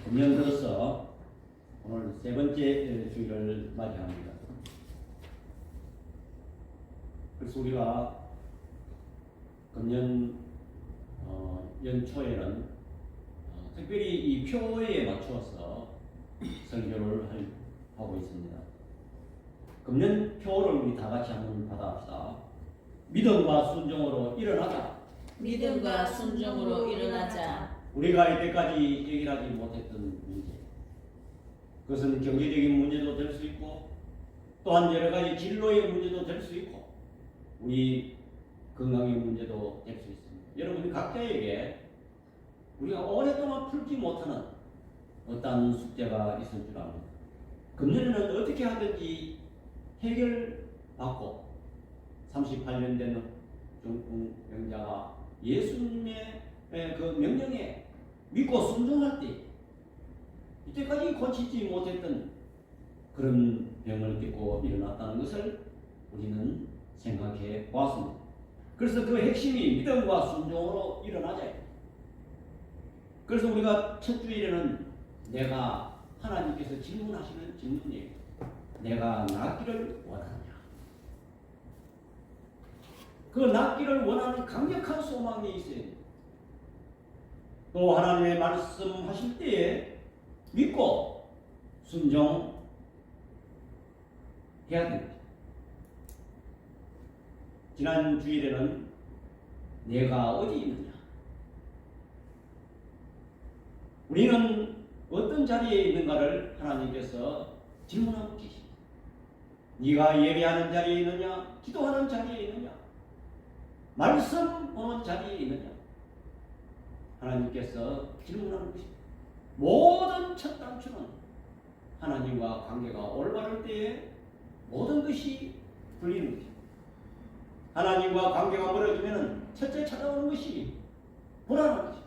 금년 들어서 오늘 세 번째 주일을 맞이합니다. 그래서 우리가 금년 연초에는 특별히 이 표에 맞추어서 설교를 하고 있습니다. 금년 표를 우리 다 같이 한번 받아봅시다. 믿음과 순종으로 일어나자. 믿음과 순종으로 일어나자. 우리가 이때까지 해결하지 못했던 문제, 그것은 경제적인 문제도 될 수 있고 또한 여러 가지 진로의 문제도 될 수 있고 우리 건강의 문제도 될 수 있습니다. 여러분 각자에게 우리가 오랫동안 풀지 못하는 어떤 숙제가 있을 줄 압니다. 금년에는 어떻게 하든지 해결받고 38년 된 중풍병자가 예수님의 그 명령에 믿고 순종할 때 이때까지 고치지 못했던 그런 병을 딛고 일어났다는 것을 우리는 생각해 보았습니다. 그래서 그 핵심이 믿음과 순종으로 일어나자. 그래서 우리가 첫 주일에는 내가 하나님께서 질문하시는 질문이에요. 내가 낫기를 원하느냐? 그 낫기를 원하는 강력한 소망이 있어요. 또 하나님의 말씀하실 때에 믿고 순종해야 됩니다. 지난 주일에는 내가 어디 있느냐? 우리는 어떤 자리에 있는가를 하나님께서 질문하고 계십니다. 네가 예배하는 자리에 있느냐? 기도하는 자리에 있느냐? 말씀 보는 자리에 있느냐? 하나님께서 질문하는 것입니다. 모든 첫 단추는 하나님과 관계가 올바를 때에 모든 것이 풀리는 것입니다. 하나님과 관계가 멀어지면 첫째 찾아오는 것이 불안한 것입니다.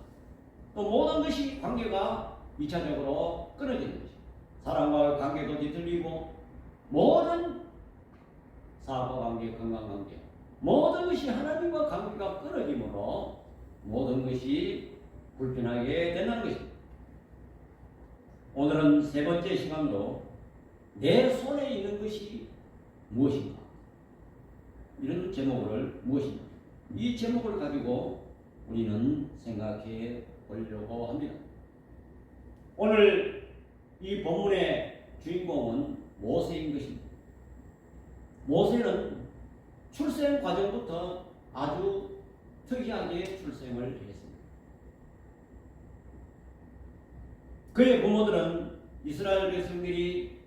또 모든 것이 관계가 2차적으로 끊어지는 것입니다. 사람과의 관계도 뒤틀리고 모든 사업관계, 건강관계 모든 것이 하나님과 관계가 끊어지므로 모든 것이 불편하게 된다는 것입니다. 오늘은 세 번째 시간으로 내 손에 있는 것이 무엇인가? 이런 제목을 무엇인가? 이 제목을 가지고 우리는 생각해 보려고 합니다. 오늘 이 본문의 주인공은 모세인 것입니다. 모세는 출생 과정부터 아주 특이하게 출생을 했습니다. 그의 부모들은 이스라엘 백성들이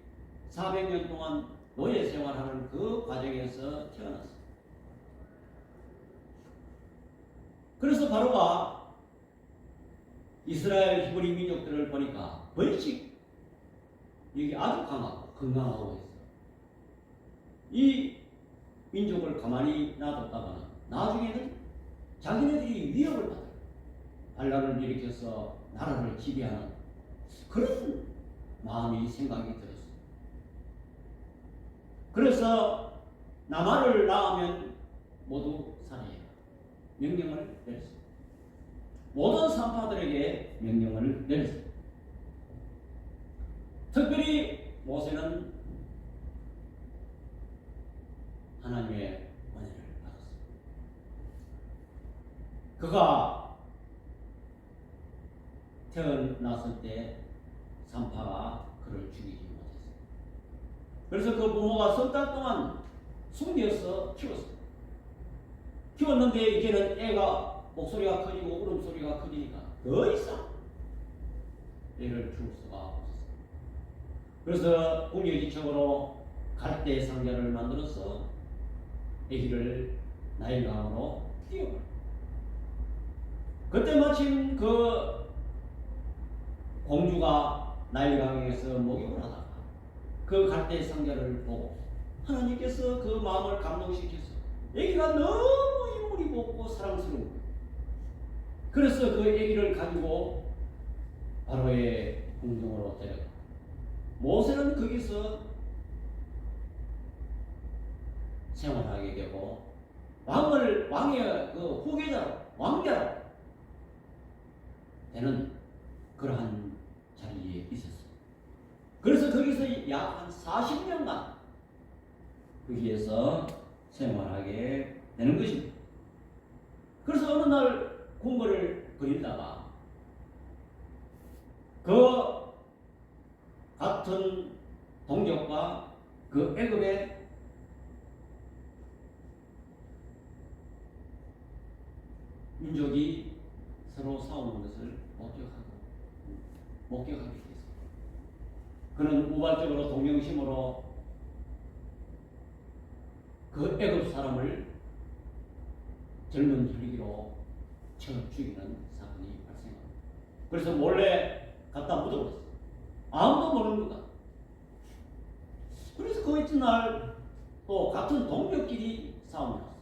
400년 동안 노예 생활하는 그 과정에서 태어났습니다. 그래서 바로가 이스라엘 히브리 민족들을 보니까 벌칙 여기 아주 강하고 건강하고 있어요. 이 민족을 가만히 놔뒀다가는 나중에는 자기네들이 위협을 받아요. 반란을 일으켜서 나라를 지배하는 그런 마음이 생각이 들었어요. 그래서 남아를 낳으면 모두 살해해라 명령을 내렸습니다. 모든 산파들에게 명령을 내렸습니다. 특별히 모세는 하나님의 은혜를 받았습니다. 그가 태어났을 때 산파가 그를 죽이지 못했습니다. 그래서 그 부모가 석 달 동안 숨겨서 키웠습니다. 키웠는데 이제는 애가 목소리가 커지고 울음소리가 커지니까 더 이상 애를 키울 수가 없었습니다. 그래서 궁여지책으로 갈대 상자를 만들어서 아기를 나일강으로 띄워버렸습니다. 그때 마침 그 공주가 나일강에서 목욕을 하다가 그 갈대 상자를 보고 하나님께서 그 마음을 감동시켜서 아기가 너무 인물이 곱고 사랑스러운 거예요. 그래서 그 아기를 가지고 바로의 궁정으로 데려가. 모세는 거기서 생활하게 되고 왕의 그 후계자로 왕자로 되는 그러한 있었어요. 그래서 거기서 약 한 40년간 거기에서 생활하게 되는 것입니다. 그래서 어느 날 궁궐을 그리다가 그 같은 동족과 그 애굽의 민족이 서로 싸우는 것을 목격하게 됐습니다. 그는 우발적으로 동정심으로 그 애굽 사람을 젊은 혈기로 쳐 죽이는 사건이 발생합니다. 그래서 몰래 갖다 묻어버렸어요. 아무도 모르는 거다. 그래서 그 이튿날 또 같은 동족끼리 싸움이 났어요.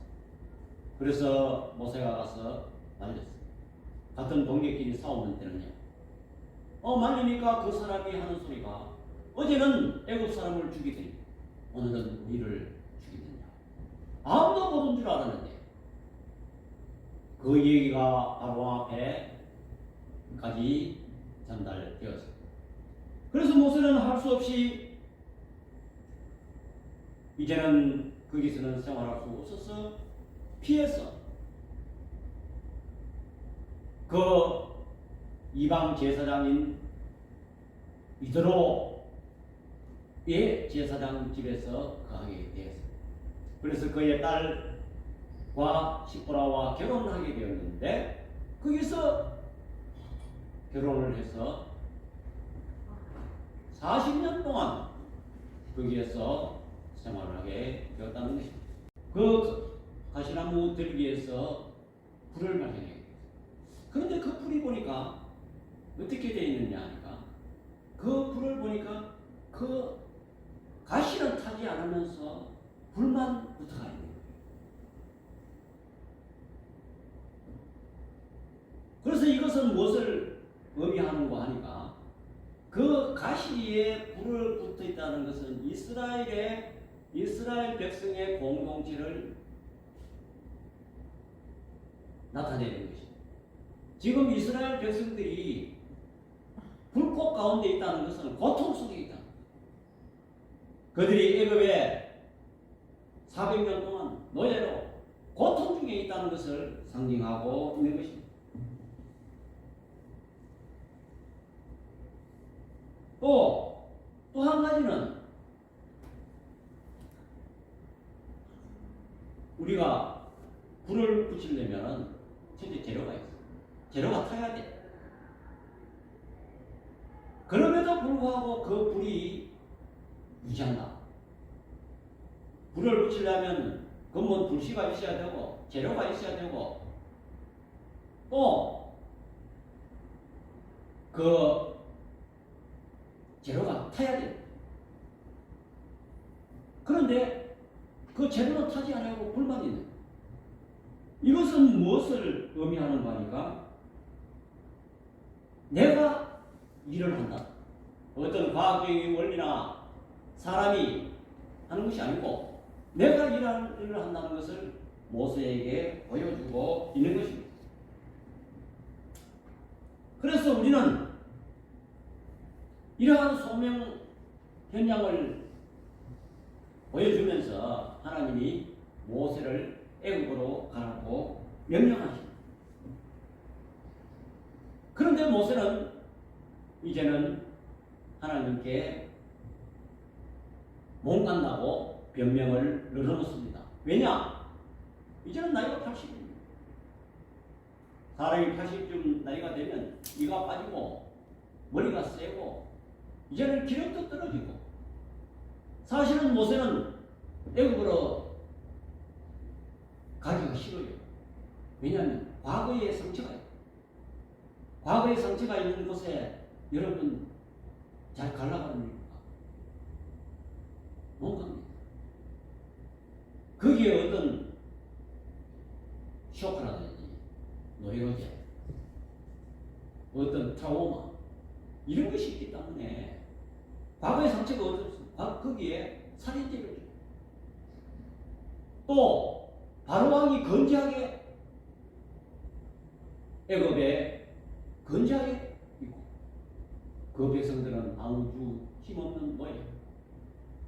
그래서 모세가 가서 말렸어요. 같은 동족끼리 싸우는 때는요. 말리니까 그 사람이 하는 소리가 어제는 애굽 사람을 죽이더니 오늘은 우리를 죽이느냐. 아무도 모르는 줄 알았는데 그 얘기가 바로 앞에까지 전달되었습니다. 그래서 모세는 할 수 없이 이제는 거기서는 생활할 수 없어서 피해서 그 이방 제사장인 이드로의 제사장 집에서 거하게 되었습니다. 그래서 그의 딸과 시보라와 결혼하게 되었는데 거기서 결혼을 해서 40년 동안 거기에서 생활을 하게 되었다는 것입니다. 그 가시나무 들기에서 불을 발견해요. 그런데 그 불이 보니까 어떻게 되어 있느냐 하니까 그 불을 보니까 그 가시는 타지 않으면서 불만 붙어가 있는 거예요. 그래서 이것은 무엇을 의미하는가 하니까 그 가시에 불을 붙어 있다는 것은 이스라엘 백성의 공동체를 나타내는 것입니다. 지금 이스라엘 백성들이 불꽃 가운데 있다는 것은 고통 속에 있다. 그들이 애굽에 400년 동안 노예로 고통 중에 있다는 것을 상징하고 있는 것입니다. 또 한 가지는 우리가 불을 붙이려면 첫째 재료가 있어. 재료가 타야 돼. 그럼에도 불구하고 그 불이 유지한다. 불을 붙이려면 근본 불씨가 있어야 되고 재료가 있어야 되고 또 그 재료가 타야 돼. 그런데 그 재료는 타지 않고 불만 있는. 이것은 무엇을 의미하는 거니까? 내가 일을 한다. 어떤 과학적인 원리나 사람이 하는 것이 아니고 내가 일을 한다는 것을 모세에게 보여주고 있는 것입니다. 그래서 우리는 이러한 소명 현장을 보여주면서 하나님이 모세를 애굽으로 가라고 명령하십니다. 그런데 모세는 이제는 하나님께 못 간다고 변명을 늘어놓습니다. 왜냐? 이제는 나이가 80입니다. 사람이 80쯤 나이가 되면 이가 빠지고 머리가 세고 이제는 기력도 떨어지고 사실은 모세는 애굽으로 가기가 싫어요. 왜냐하면 과거의 상처가 있고 과거의 상처가 있는 곳에 여러분 잘 가려고 합니까? 못 갑니다. 거기에 어떤 쇼크라든지 노이로제 어떤 트라우마 이런 것이 있기 때문에 과거의 상처가 어떻습니까? 거기에 살인죄를 줘요. 또 바로왕이 건재하게 애굽에 건재하게 있고 그 백성들은 아무주 힘없는 모양.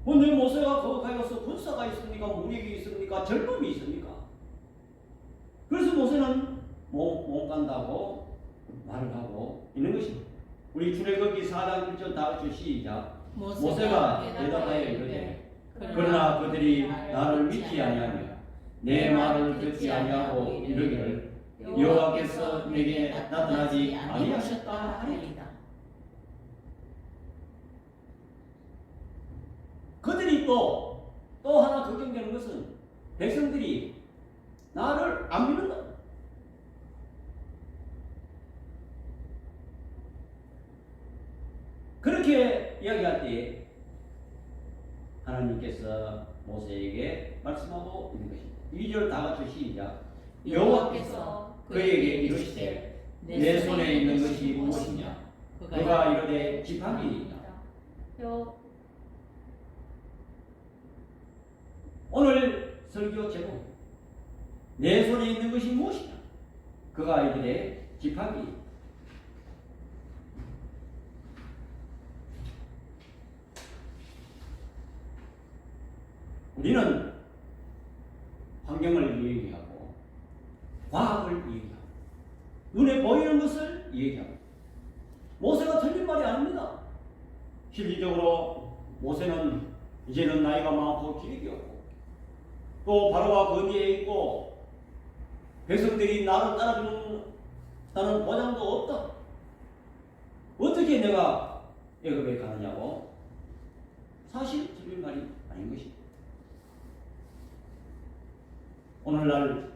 근데 모세가 거기서 군사가 있습니까? 무력이 있습니까? 젊음이 있습니까? 그래서 모세는 못 간다고 말을 하고 있는 것입니다. 우리 출애굽기 4장 1절 다 같이 시작. 모세가 대답하여 이르되 그러나 그들이 나를 믿지 아니하며 내 말을 듣지 아니하고 이르기를 여호와께서 내게 나타나지 아니하셨다 하리이다. 그들이 또 하나 걱정되는 것은 백성들이 나를 안 믿는다. 그렇게 이야기할 때 하나님께서 모세에게 말씀하고 있는 것입니다. 2절 다 같이 시작. 여호와께서 그에게 이르시되 내 손에 있는 것이 무엇이냐? 그가 이르되 지팡이이다. 오늘 설교 제목 내 손에 있는 것이 무엇이냐? 그가 이르되 지팡이. 우리는 환경을 얘기하고 과학을 얘기하고 눈에 보이는 것을 얘기하고 모세가 틀린 말이 아닙니다. 실질적으로 모세는 이제는 나이가 많고 기력이 없고 또 바로가 그 뒤에 있고 백성들이 나를 따라주는 보장도 없다. 어떻게 내가 애굽에 가느냐고? 사실 틀린 말이 아닌 것입니다. 오늘날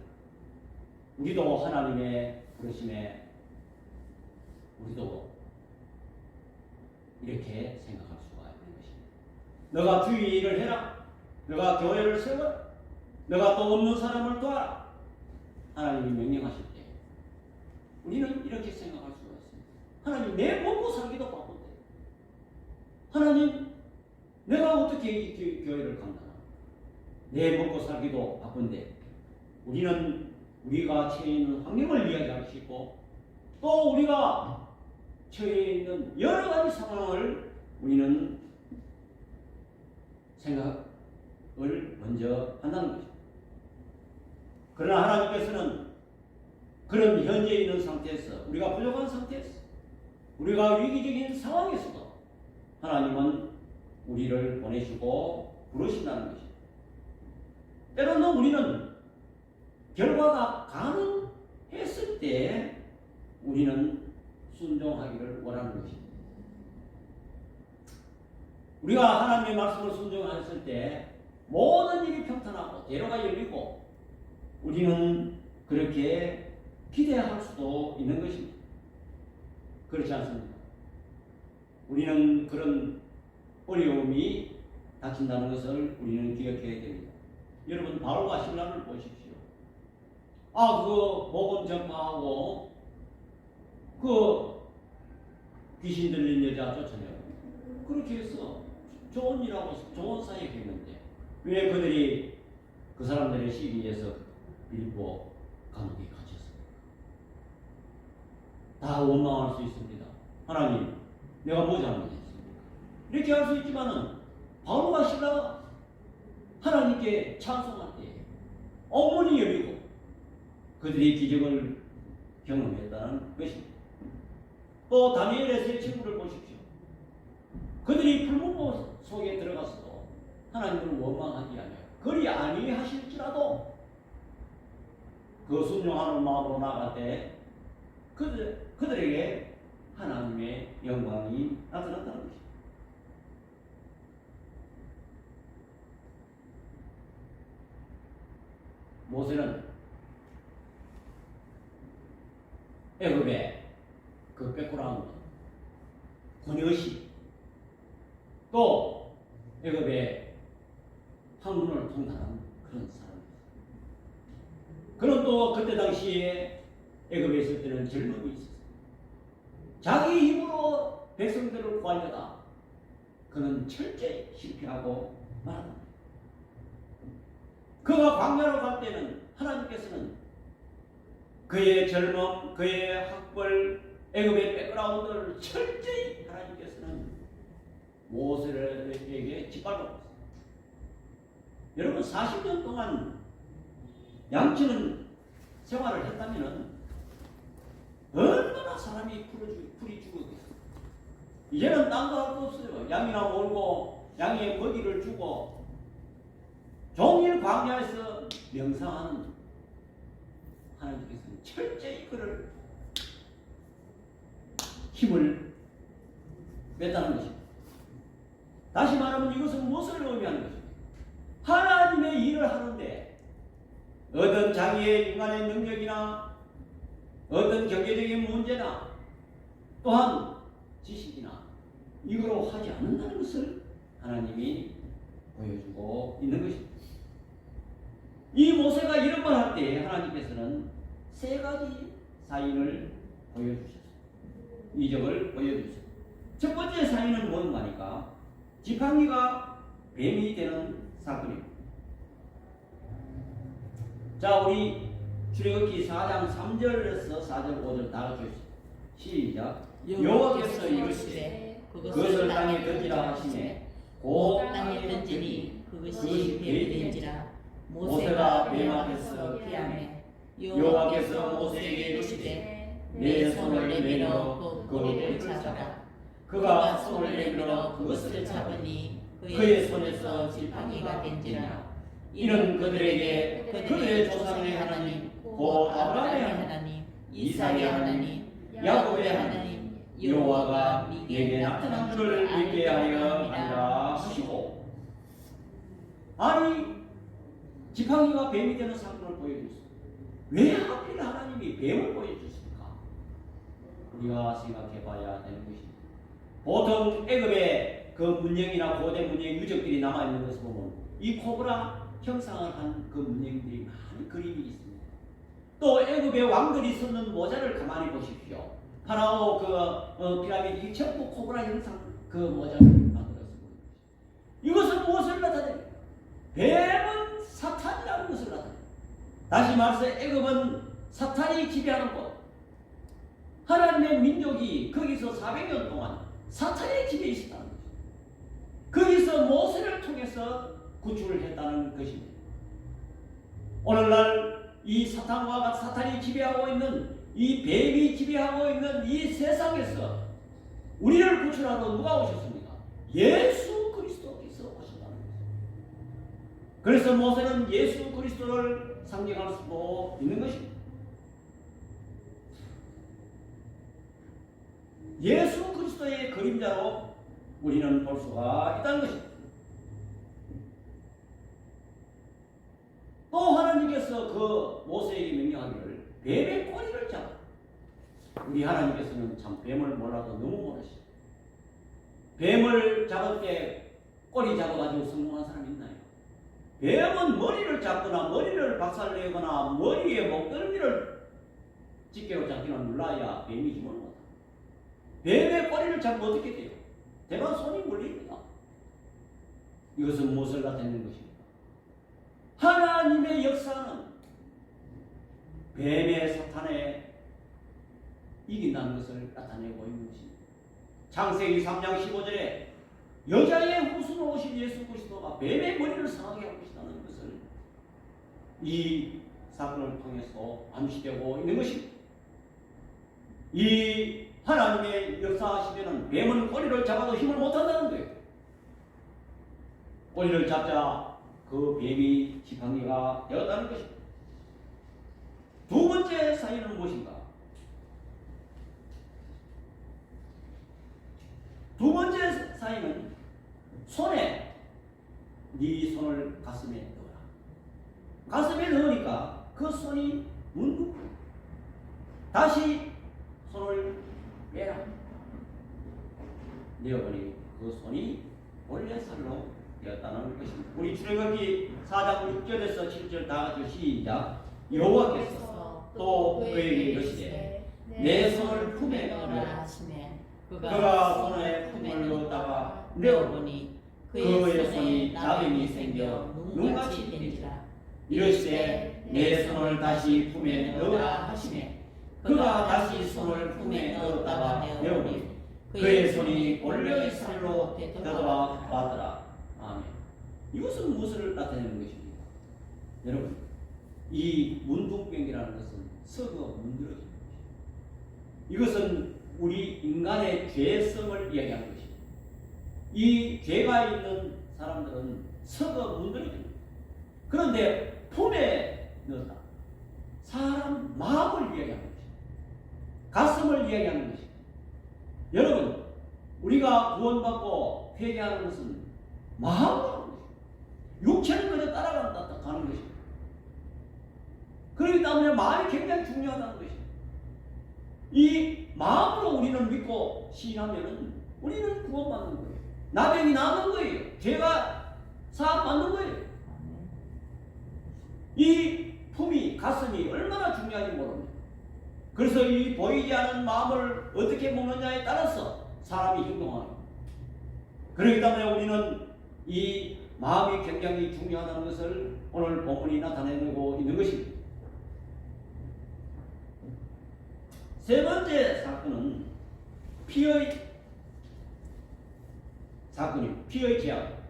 우리도 하나님의 부르심에 우리도 이렇게 생각할 수가 있는 것입니다. 너가 주의 일을 해라. 너가 교회를 세워라. 너가 또 없는 사람을 도와라. 하나님이 명령하실 때 우리는 이렇게 생각할 수가 있습니다. 하나님 내 먹고 살기도 바쁜데 하나님 내가 어떻게 이 교회를 감당하나? 내 먹고 살기도 바쁜데 우리는 우리가 처해 있는 환경을 이야기하시고 또 우리가 처해 있는 여러 가지 상황을 우리는 생각을 먼저 한다는 것입니다. 그러나 하나님께서는 그런 현재 있는 상태에서 우리가 부족한 상태에서 우리가 위기적인 상황에서도 하나님은 우리를 보내시고 부르신다는 것입니다. 때로는 우리는 결과가 가능했을 때 우리는 순종하기를 원하는 것입니다. 우리가 하나님의 말씀을 순종했을 때 모든 일이 평탄하고 대로가 열리고 우리는 그렇게 기대할 수도 있는 것입니다. 그렇지 않습니까? 우리는 그런 어려움이 닥친다는 것을 우리는 기억해야 됩니다. 여러분 바울과 신라를 보십시오. 그 복음 전파하고 그 귀신 들린 여자 쫓아내고 그렇게 해서 좋은 일하고 좋은 사역을 했는데 왜 그들이 그 사람들의 시기에서 빌보 감옥에 갇혔습니까? 다 원망할 수 있습니다. 하나님 내가 뭐 잘못했습니까? 이렇게 할 수 있지만은 바울과 신라가 하나님께 찬송할 때 옥문이 열리고 그들이 기적을 경험했다는 것입니다. 또 다니엘의 세 친구를 보십시오. 그들이 풀문고 속에 들어가서도 하나님을 원망하지 않아요. 그리 아니하실지라도 그 순종하는 마음으로 나갈 때 그들에게 하나님의 영광이 나타났다는 것입니다. 모세는 애굽의 그 백그라운드, 권여시, 또 애굽의 학문을 통달한 그런 사람입니다. 그는 또 그때 당시에 애굽에 있을 때는 젊음이 있었어요. 자기 힘으로 백성들을 구하려다 그는 철저히 실패하고 말합니다. 그가 광야로 갈 때는 하나님께서는 그의 젊음, 그의 학벌, 애굽의 백그라운드를 철저히 하나님께서 사람들에게 짓밟고 있어요. 여러분 40년 동안 양치는 생활을 했다면 얼마나 사람이 풀이 죽었겠어요. 이제는 딴 거 할 거 없어요. 양이나 몰고 양의 먹이를 주고 종일 광야에서 명상하는 하나님께서는 철저히 그를 힘을 뺐다는 것입니다. 다시 말하면 이것은 무엇을 의미하는 것입니까? 하나님의 일을 하는데 어떤 자기의 인간의 능력이나 어떤 경제적인 문제나 또한 지식이나 이거로 하지 않는다는 것을 하나님이 보여주고 있는 것입니다. 이 모세가 이런 말 할 때 하나님께서는 세 가지 사인을 보여주셨어요. 이적을 보여주셨어요. 첫 번째 사인은 뭔가 하니까 지팡이가 뱀이 되는 사건입니다. 자, 우리 출애굽기 4장 3절에서 4절 5절 다 같이 시작. 여호와께서 이르시되 그것을 땅에 던지라 하시매 곧 땅에 던지니 그것이 뱀이 된지라. 모세가 뱀 앞에서 피하매 여호와께서 모세에게 이르시되 내 손을 내밀어 그 꼬리를 잡아라. 그가 손을 내밀어 그것을 잡으니 그의 손에서 지팡이가 된지라. 이는 그들에게 그들의 조상의 하나님 곧 아브라함의 하나님 이삭의 하나님 야곱의 하나님 여호와가 네게 나타난 줄을 믿게 하려 함이라 하시고, 아니 지팡이가 뱀이 되는 사건을 보여주셨어요. 왜 하필 하나님이 뱀을 보여주십니까? 우리가 생각해봐야 되는 것입니다. 보통 애굽의 그 문명이나 고대 문명 유적들이 남아있는 것을 보면 이 코브라 형상을 한 그 문명들이 많은 그림이 있습니다. 또 애굽의 왕들이 쓰는 모자를 가만히 보십시오. 파라오 피라미드 이 전부 코브라 형상 그 모자를 만들었습니다. 이것은 무엇을 나타냅니까? 뱀은 사탄이라는 것을 나타냅니다. 다시 말해서 애굽은 사탄이 지배하는 곳, 하나님의 민족이 거기서 400년 동안 사탄의 지배에 있었다는 것입니다. 거기서 모세를 통해서 구출을 했다는 것입니다. 오늘날 이 사탄이 지배하고 있는 이 뱀이 지배하고 있는 이 세상에서 우리를 구출하러 누가 오셨습니까? 예수 그리스도께서 오셨다는 것입니다. 그래서 모세는 예수 그리스도를 상징할 수도 있는 것입니다. 예수 그리스도의 그림자로 우리는 볼 수가 있다는 것입니다. 또 하나님께서 그 모세에게 명령하기를 뱀의 꼬리를 잡아. 우리 하나님께서는 참 뱀을 몰라도 너무 모르시죠. 뱀을 잡을 때 꼬리 잡아가지고 성공한 사람 있나요? 뱀은 머리를 잡거나 머리를 박살내거나 머리에 목덜미를 집게로 잡기는 눌러야 뱀이 힘을 못합니다. 뱀의 꼬리를 잡으면 어떻게 돼요? 대만 손이 물립니다. 이것은 무엇을 나타내는 것입니까? 하나님의 역사는 뱀의 사탄에 이긴다는 것을 나타내고 있는 것입니다. 창세기 3장 15절에 여자의 후손으로 오신 예수 그리스도가 뱀의 머리를 상하게 하고 계시다는 것을 이 사건을 통해서 암시되고 있는 것입니다. 이 하나님의 역사 시대는 뱀은 꼬리를 잡아도 힘을 못한다는 거예요. 꼬리를 잡자 그 뱀이 지팡이가 되었다는 것입니다. 두 번째 사인은 무엇인가? 두 번째 사인은 손에 네 손을 가슴에 넣어라. 가슴에 넣으니까 그 손이 문득 다시 손을 빼라. 내어버리니 그 손이 원래 살로 되었다는 것입니다. 우리 출애굽기 4장 6절에서 7절 다 같이 시작. 여호와께서 또 그에게 이르시되 내 손을 품에 넣으라 하시매 그가 손에 품을 넣었다가 내어보니 그의 손이 자병이 생겨 눈같이 된지라. 이르시되 내 손을 다시 품에 넣으라 하시매 그가 다시 손을 품에 넣었다가 내어보니 그의 손이 올려 이스라엘로 되돌아 왔더라. 아멘. 이것은 무엇을 나타내는 것입니까? 여러분, 이 문둥병이라는 것은 썩어 문드러진 것입니다. 이것은 우리 인간의 죄성을 이야기하는 것입니다. 이 죄가 있는 사람들은 썩어 문드러집니다. 그런데 품에 넣었다. 사람 마음을 이야기하는 것입니다. 가슴을 이야기하는 것입니다. 여러분, 우리가 구원받고 회개하는 것은 마음으로 하는 것입니다. 육체는 그저 따라간다 가는 것입니다. 그렇기 때문에 마음이 굉장히 중요하다는 것입니다. 이 마음으로 우리는 믿고 시인하면 우리는 구원받는 거예요. 나병이 나는 거예요. 죄가 사함받는 거예요. 이 품이, 가슴이 얼마나 중요한지 모릅니다. 그래서 이 보이지 않는 마음을 어떻게 먹느냐에 따라서 사람이 행동하는 겁니다. 그렇기 때문에 우리는 이 마음이 굉장히 중요하다는 것을 오늘 본문이 나타내고 있는 것입니다. 세 번째 사건은 피의 사건입니다. 피의 제약.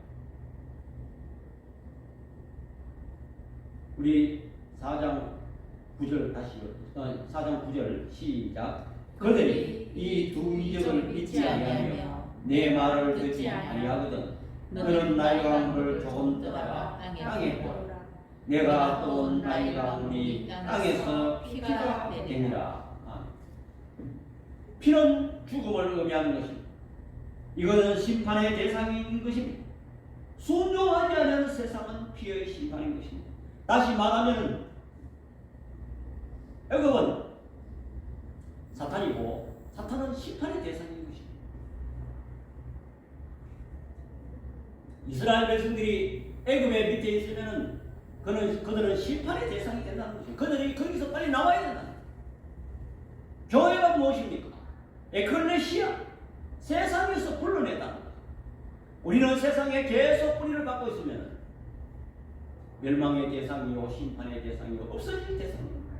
우리 4장 9절 다시 4장 9절 시작. 그들이 이 두 이적을 믿지 아니하며 내 말을 듣지 아니하거든 너는 나의 강물을 조금 떠다가 땅에 뿌라. 내가 떠온 나의 강물이 땅에서 피가 되니라. 피는 죽음을 의미하는 것입니다. 이것은 심판의 대상인 것입니다. 순종하지 않은 세상은 피의 심판인 것입니다. 다시 말하면 애굽은 사탄이고 사탄은 심판의 대상인 것입니다. 이스라엘 백성들이 애굽의 밑에 있으면 그들은 심판의 대상이 된다는 것입니다. 그들이 거기서 빨리 나와야 된다는 것입니다. 교회가 무엇입니까? 에클레시아, 세상에서 불러내다는 것입니다. 우리는 세상에 계속 뿌리를 갖고 있으면 멸망의 대상이요 심판의 대상이요 없어질 대상입니다.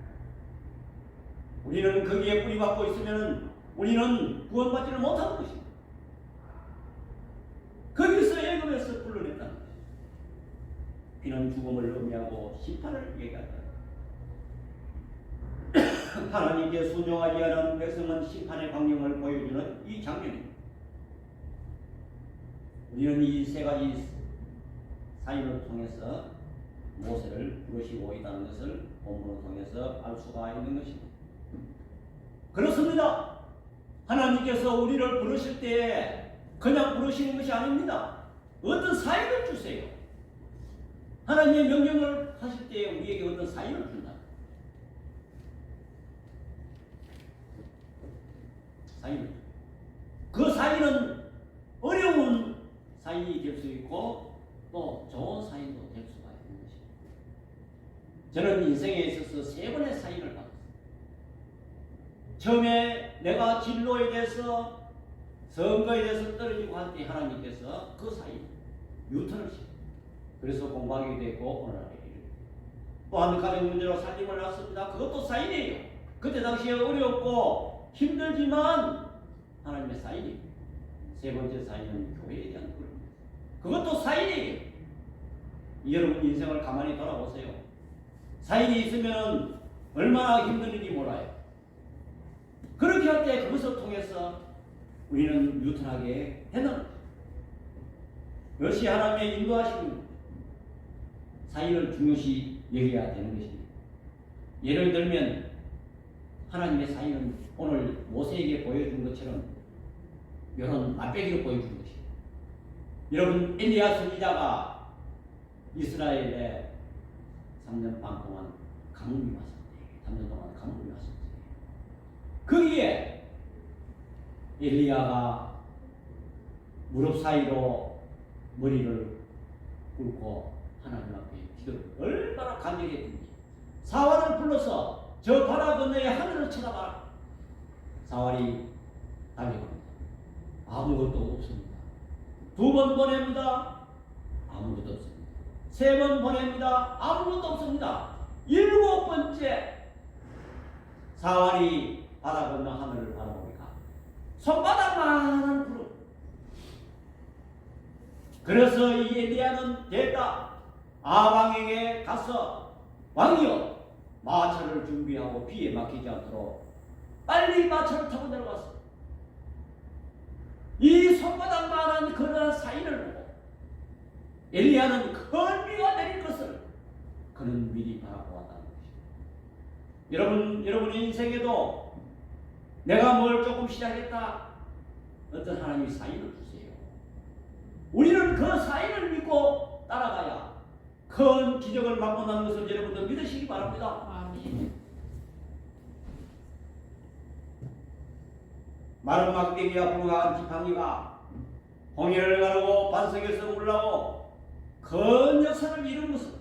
우리는 거기에 뿌리 받고 있으면 우리는 구원받지를 못하는 것입니다. 거기서 애굽에서 불러냈다는 것입니다. 피는 죽음을 의미하고 심판을 얘기한다. 하나님께 순종하지 않은 백성은 심판의 광경을 보여주는 이 장면입니다. 우리는 이 세 가지 사인을 통해서 모세를 부르시고 있다는 것을 본문을 통해서 알 수가 있는 것입니다. 그렇습니다. 하나님께서 우리를 부르실 때 그냥 부르시는 것이 아닙니다. 어떤 사인을 주세요. 하나님의 명령을 하실 때 우리에게 어떤 사인을 준다. 사인. 그 사인은 어려운 사인이 될 수 있고 또 좋은 사인도 될 수가 있는 것입니다. 저는 인생에 있어서 세 번의 사인을 받았습니다. 처음에 내가 진로에 대해서 선거에 대해서 떨어지고 할 때 하나님께서 그 사인 유턴을 시켰습니다. 그래서 공부하게 되고 오늘날에 또한 가정 문제로 살림을 낳습니다. 그것도 사인이에요. 그때 당시에 어렵고 힘들지만 하나님의 사인입니다. 세 번째 사인은 교회에 대한 거입니다. 그것도 사인이에요. 여러분 인생을 가만히 돌아보세요. 사인이 있으면 얼마나 힘든지 몰라요. 그렇게 할 때 그것을 통해서 우리는 유턴하게 되는 것이 하나님의 인도하심입니다. 사인을 중요시 여겨야 되는 것입니다. 예를 들면 하나님의 사인은 오늘 모세에게 보여준 것처럼 이런 맛배기로 보여준 것입니다. 여러분 엘리야 선지자가 이스라엘에 3년 반 동안 가뭄이 왔었대요. 3년 동안 가뭄이 왔었대요. 거기에 엘리야가 무릎 사이로 머리를 꿇고 하나님 앞에 기도를 얼마나 간절했든지 사활을 불러서 저 바다 건너에 하늘을 쳐다봐라. 사활이 달려갑니다. 아무것도 없습니다. 2번 보냅니다. 아무것도 없습니다. 3번 보냅니다. 아무것도 없습니다. 7번째 사활이 바다 건너 하늘을 바라보니까 손바닥만한 구름. 그래서 이 엘리야는 됐다. 아방에게 가서 왕이여 마차를 준비하고 비에 막히지 않도록 빨리 마차를 타고 내려갔어. 이 손바닥만한 그러한 사인을 보고 엘리야는 큰 비가 내릴 것을 그는 미리 바라고 왔다는 것입니다. 여러분의 인생에도 내가 뭘 조금 시작했다. 어떤 하나님이 사인을 주세요. 우리는 그 사인을 믿고 따라가야 큰 기적을 맛본다는 것을 여러분들 믿으시기 바랍니다. 아멘. 마른 막대기와 불과한 지팡이가 홍해를 가르고 반석에서 물나고 큰 역사를 이룬 것은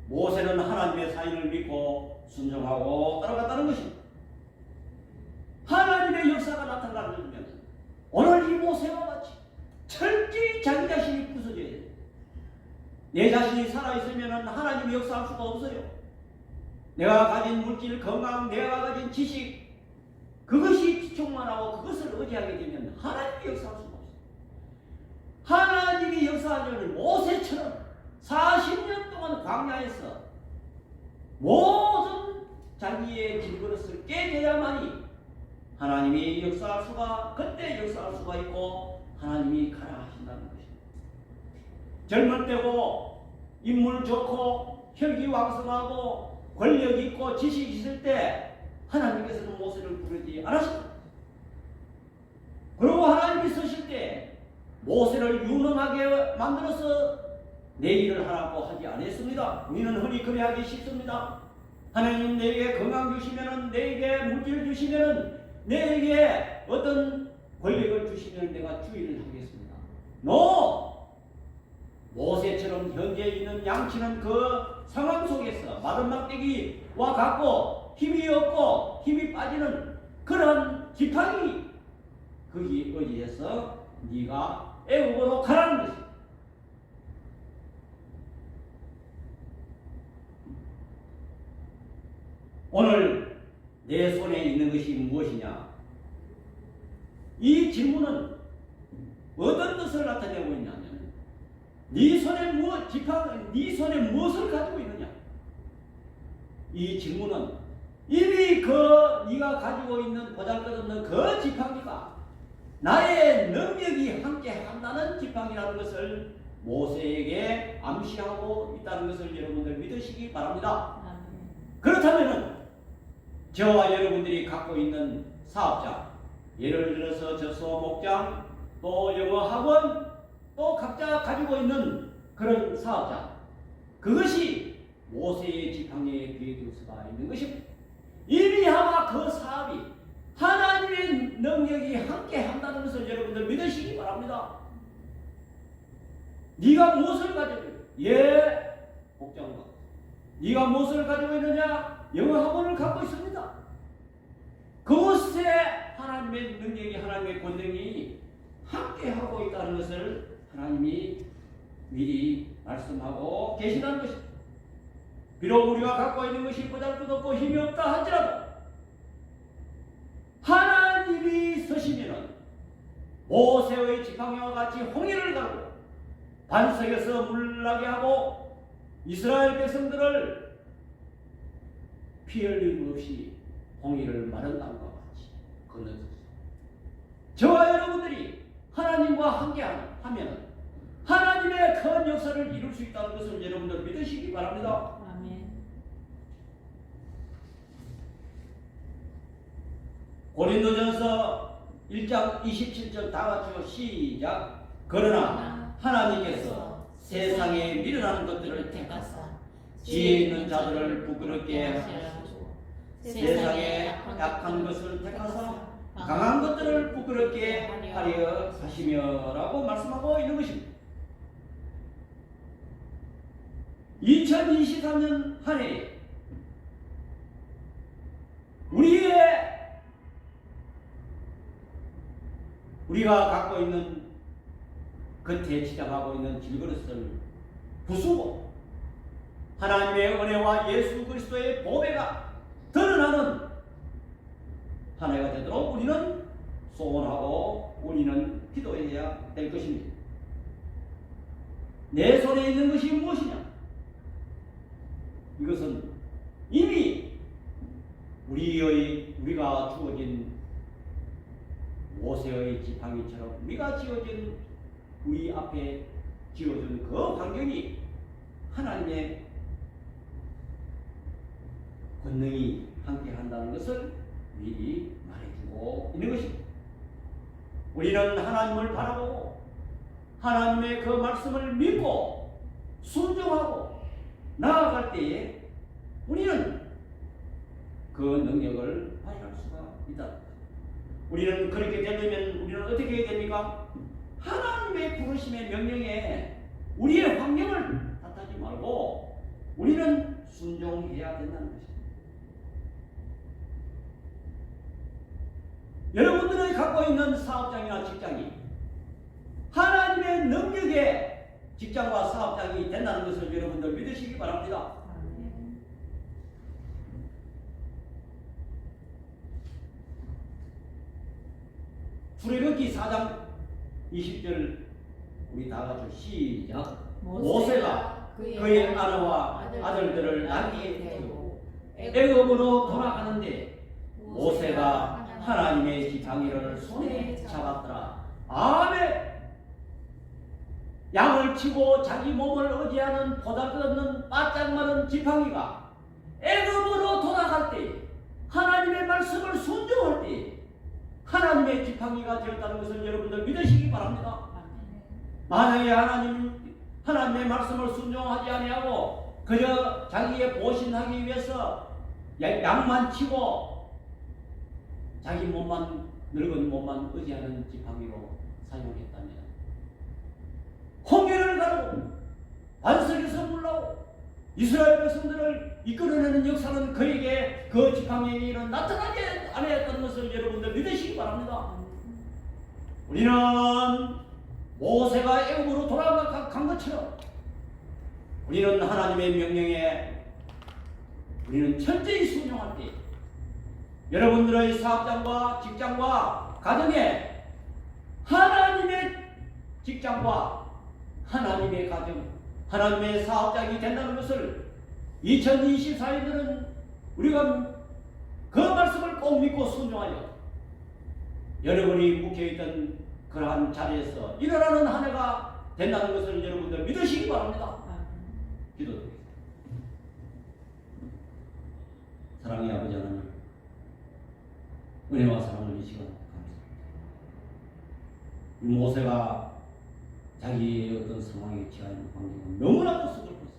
모세는 하나님의 사인을 믿고 순종하고 따라갔다는 것입니다. 하나님의 역사가 나타나려면 오늘 이 모세와 같이 철저히 자기 자신이 부서져야 돼요. 내 자신이 살아있으면 하나님이 역사할 수가 없어요. 내가 가진 물질, 건강, 내가 가진 지식, 그것이 지촉만 하고 그것을 의지하게 되면 하나님이 역사할 수가 없어요. 하나님이 역사하려면 모세처럼 40년 동안 광야에서 모든 자기의 질그릇을 깨져야만이 하나님이 역사할 수가, 그때 역사할 수가 있고 하나님이 가라 하신다는 것입니다. 젊을 때고 인물 좋고 혈기왕성하고 권력 있고 지식이 있을 때 하나님께서는 모세를 부르지 않으셨다. 그리고 하나님이 쓰실 때 모세를 유능하게 만들어서 내 일을 하라고 하지 않았습니다. 우리는 흔히 그래하기 쉽습니다. 하나님 내게 건강 주시면은, 내게 물질 주시면은, 내게 어떤 권력을 주시면 내가 주의를 하겠습니다. 모세처럼 현재 있는 양치는 그 상황 속에서 마른 막대기와 같고 힘이 없고 힘이 빠지는 그런 지팡이 거기 의지해서 네가 애굽으로 가라는 것입니다. 오늘 내 손에 있는 것이 무엇이냐? 이 질문은 어떤 뜻을 나타내고 있냐면 네 손에 네 손에 무엇을 가지고 있느냐? 이 질문은 이미 네가 가지고 있는 보잘것없는 그 지팡이가 나의 능력이 함께 한다는 지팡이라는 것을 모세에게 암시하고 있다는 것을 여러분들 믿으시기 바랍니다. 그렇다면은 저와 여러분들이 갖고 있는 사업자, 예를 들어서 저수어 목장, 또 영어 학원, 또 각자 가지고 있는 그런 사업자, 그것이 모세의 지팡이에 비해줄 수가 있는 것입니다. 이미 아마 그 사업이 하나님의 능력이 함께 한다는 것을 여러분들 믿으시기 바랍니다. 네가 무엇을 가지고 있느냐? 목장과 네가 무엇을 가지고 있느냐? 영어 학원을 갖고 있습니다. 그것에 하나님의 능력이, 하나님의 권능이 함께하고 있다는 것을 하나님이 미리 말씀하고 계시다는 것입니다. 비록 우리가 갖고 있는 것이 보잘것없고 힘이 없다 할지라도 하나님이 서시면은 모세의 지팡이와 같이 홍해를 가르고 반석에서 물나게 하고 이스라엘 백성들을 피 흘림 없이 홍해를 마른 땅과 같이 건너서 저와 여러분들이 하나님과 함께하면 하나님의 큰 역사를 이룰 수 있다는 것을 여러분들 믿으시기 바랍니다. 아멘. 고린도전서 1장 27절 다 같이요. 시작. 그러나 하나님께서 세상에 미련한 것들을 택하사 지혜 있는 자들을 부끄럽게 하시고 세상에 약한 것을 택하사 강한 것들을 부끄럽게 하려 하시며라고 말씀하고 있는 것입니다. 2023년 한 해에 우리가 갖고 있는 겉에 지장하고 있는 질그릇을 부수고 하나님의 은혜와 예수 그리스도의 보배가 드러나는 한 해가 되도록 우리는 소원하고 우리는 기도해야 될 것입니다. 내 손에 있는 것이 무엇이냐? 이것은 이미 우리가 주어진 모세의 지팡이처럼 우리가 지어진 우리 앞에 지어진 그 환경이 하나님의 권능이 함께 한다는 것을 미리 말해주고 있는 것입니다. 우리는 하나님을 바라보고 하나님의 그 말씀을 믿고 순종하고 나아갈 때에 우리는 그 능력을 발휘할 수가 있다. 우리는 그렇게 되려면 우리는 어떻게 해야 됩니까? 하나님의 부르심의 명령에 우리의 환경을 탓하지 말고 우리는 순종해야 된다는 것입니다. 여러분들이 갖고 있는 사업장이나 직장이 하나님의 능력의 직장과 사업장이 된다는 것을 여러분들 믿으시기 바랍니다. 출애굽기 4장 20절 우리 다 같이 시작. 모세가 그의 아내와 아들들을 나귀에 태우고 애굽으로 돌아가는데 모세가 하나님의 지팡이를 손에 잡았더라. 아멘. 양을 치고 자기 몸을 의지하는 보잘것없는 바짝 마른 지팡이가 애굽으로 돌아갈 때 하나님의 말씀을 순종할 때 하나님의 지팡이가 되었다는 것을 여러분들 믿으시기 바랍니다. 만약에 하나님의 말씀을 순종하지 아니하고 그저 자기의 보신하기 위해서 양만 치고 자기 몸만 늙은 몸만 의지하는 지팡이로 사용했다면 홍해를 가르고 반석에서 물나고 이스라엘 백성들을 이끌어내는 역사는 그에게 그 지팡이의 일은 나타나지 않았다는 것을 여러분들 믿으시기 바랍니다. 우리는 모세가 애굽으로 돌아간 것처럼 우리는 하나님의 명령에 우리는 철저히 순종할 때 여러분들의 사업장과 직장과 가정에 하나님의 직장과 하나님의 가정, 하나님의 사업장이 된다는 것을 2024년에는 우리가 그 말씀을 꼭 믿고 순종하여 여러분이 묵혀있던 그러한 자리에서 일어나는 한 해가 된다는 것을 여러분들 믿으시기 바랍니다. 기도드립니다. 사랑의 아버지 하나님, 은혜와 사랑을 이 시간 감사합니다. 모세가 자기의 어떤 상황에 처한 환경은 너무나도 서글펐습니다.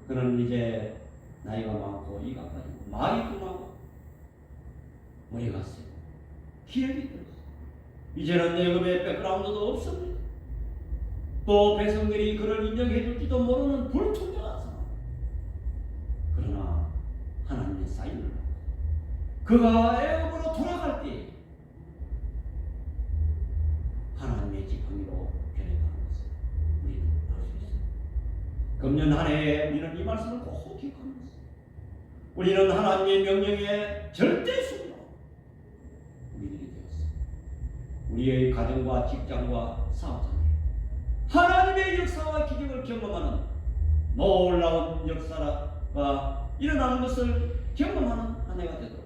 그는 이제 나이가 많고 이가 빠지고 말이 뚱하고 머리가 세고 기력이 떨어졌습니다. 이제는 애굽의 백그라운드도 없습니다. 또 백성들이 그를 인정해 줄지도 모르는 불투명한 상황. 그러나 하나님의 사인을 받고 그가 애굽으로 돌아갈 때 하나님의 지팡이로 변해가는 것을 우리는 알 수 있습니다. 금년 한 해에 우리는 이 말씀을 꼭 기억하는 것입니다. 우리는 하나님의 명령에 절대 순종하고 우리들이 되었습니다. 우리의 가정과 직장과 사업장에 하나님의 역사와 기적을 경험하는 놀라운 역사가 일어나는 것을 경험하는 한 해가 되도록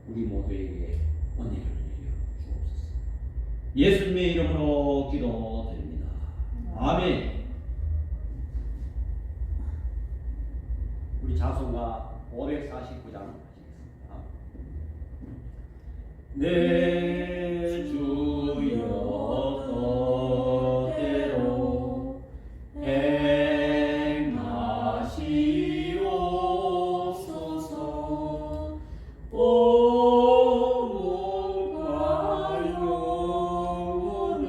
우리 모두에게 은혜를 내려 주옵소서. 예수님의 이름으로 기도드립니다. 아멘. 우리 자손가 549장 하시겠습니다. 내 주여 뜻대로 행하시옵소서. 몸과 영혼을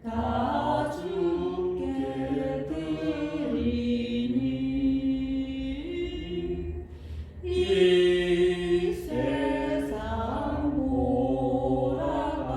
다 주께 드리니 이 세상 몰아가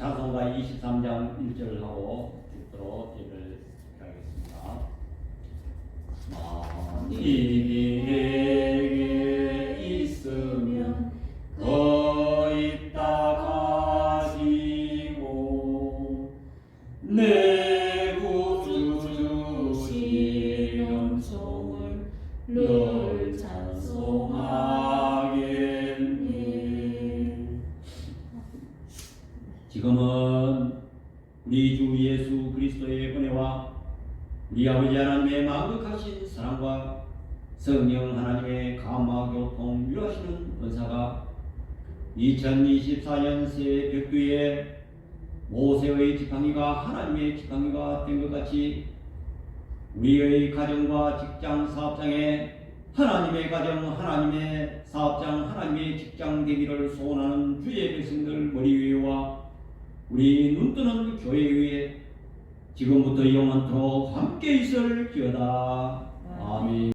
찬송가 23장 1절을 하고 읽도록 예를 드리겠습니다. 만일이 내게 있으면 더 있다 가지고 내 구주 주신 은총을 늘 찬송하겠네. 지금은 우리 주 예수 그리스도의 은혜와 우리 아버지 하나님의 만극하신 사랑과 성령 하나님의 감화 교통 위로하시는 은사가 2024년 새 벽두에 모세의 지팡이가 하나님의 지팡이가 된 것 같이 우리의 가정과 직장 사업장에 하나님의 가정, 하나님의 사업장, 하나님의 직장 되기를 소원하는 주의 백성들 머리 위에와 우리 눈뜨는 교회 위에 지금부터 영원토록 함께 있을지어다. 아멘.